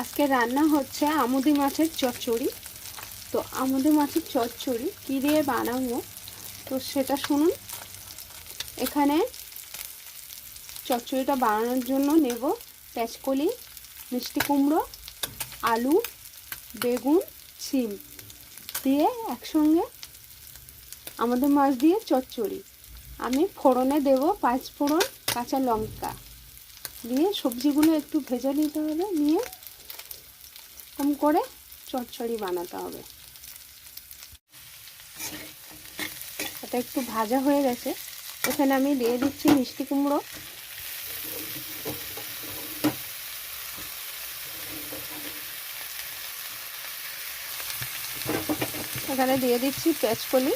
আজকে রান্না হচ্ছে আমুদি মাছের চচ্চড়ি। তো আমুদি মাছের চচ্চড়ি কী দিয়ে বানাবো তো সেটা শুনুন। এখানে চচ্চড়িটা বানানোর জন্য নেব পেঁচকলি, মিষ্টি কুমড়ো, আলু, বেগুন, শিম দিয়ে একসঙ্গে আমাদের মাছ দিয়ে চচ্চড়ি। আমি ফোড়নে দেব 5 ফোড়ন, কাঁচা লঙ্কা দিয়ে সবজিগুলো একটু ভেজে নিতে হবে, নিয়ে কম করে চচ্চড়ি বানাতে হবে। এটা একটু ভাজা হয়ে গেছে, এখানে আমি দিয়ে দিচ্ছি মিষ্টি কুমড়ো, এখানে দিয়ে দিচ্ছি পেঁচকলি,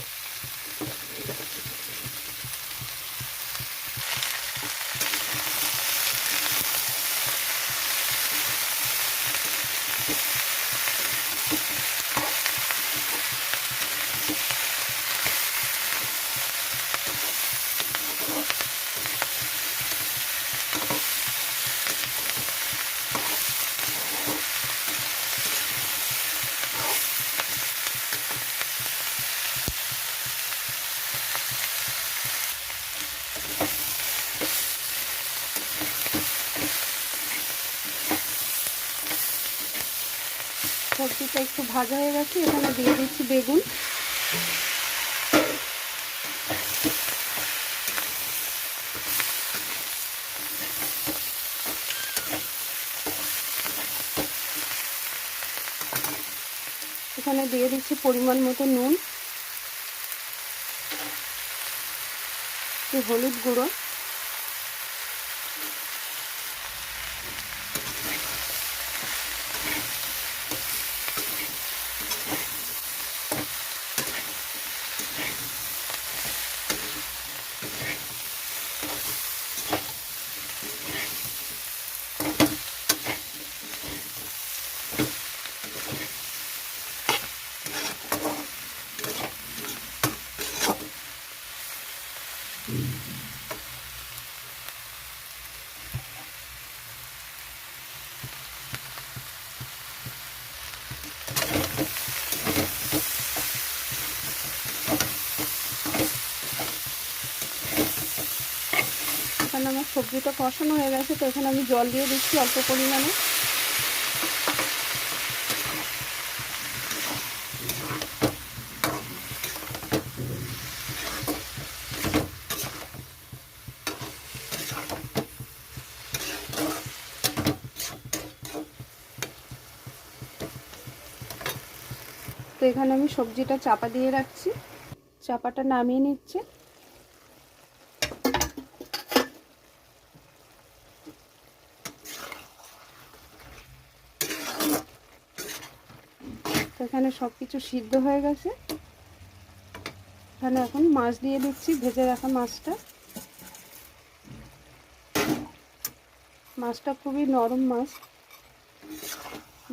সবজিটা একটু ভাজা হয়ে গেছে, এখানে দিয়ে দিচ্ছি বেগুন, এখানে দিয়ে দিচ্ছি পরিমাণ মতো নুন, একটু হলুদ গুঁড়ো, এখানে আমার সবজিটা কষানো হয়ে গেছে, তো এখানে আমি জল দিয়ে দিচ্ছি অল্প পরিমাণে। তো এখানে আমি সবজিটা চাপা দিয়ে রাখছি, চাপাটা নামিয়ে নিচ্ছে। তো এখানে সব কিছু সিদ্ধ হয়ে গেছে, এখানে এখন মাছ দিয়ে দিচ্ছি, ভেজে রাখা মাছটা। মাছটা খুবই নরম মাছ,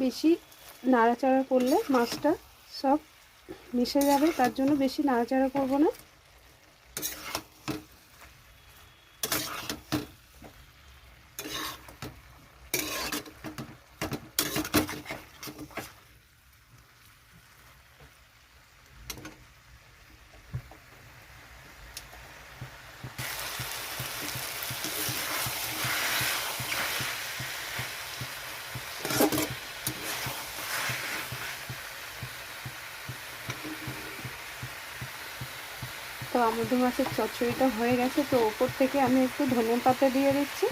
বেশি নাড়াচাড়া করলে মাছটা সব মিশে যাবে, তার জন্য বেশি নাড়াচাড়া করব না। তো আমুদি মাছের চচ্চড়িটা হয়ে গেছে, তো ওপর থেকে আমি একটু ধনে পাতা দিয়ে দিচ্ছি।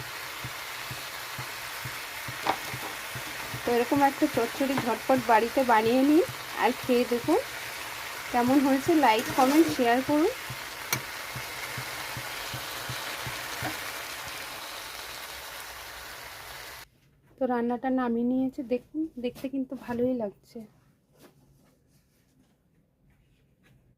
তো এরকম একটা চচ্চড়ি ঝটপট বাড়িতে বানিয়ে নিন আর খেয়ে দেখুন কেমন হয়েছে। লাইক, কমেন্ট, শেয়ার করুন। তো রান্নাটা নামিয়ে নিয়েছে, দেখুন দেখতে কিন্তু ভালোই লাগছে।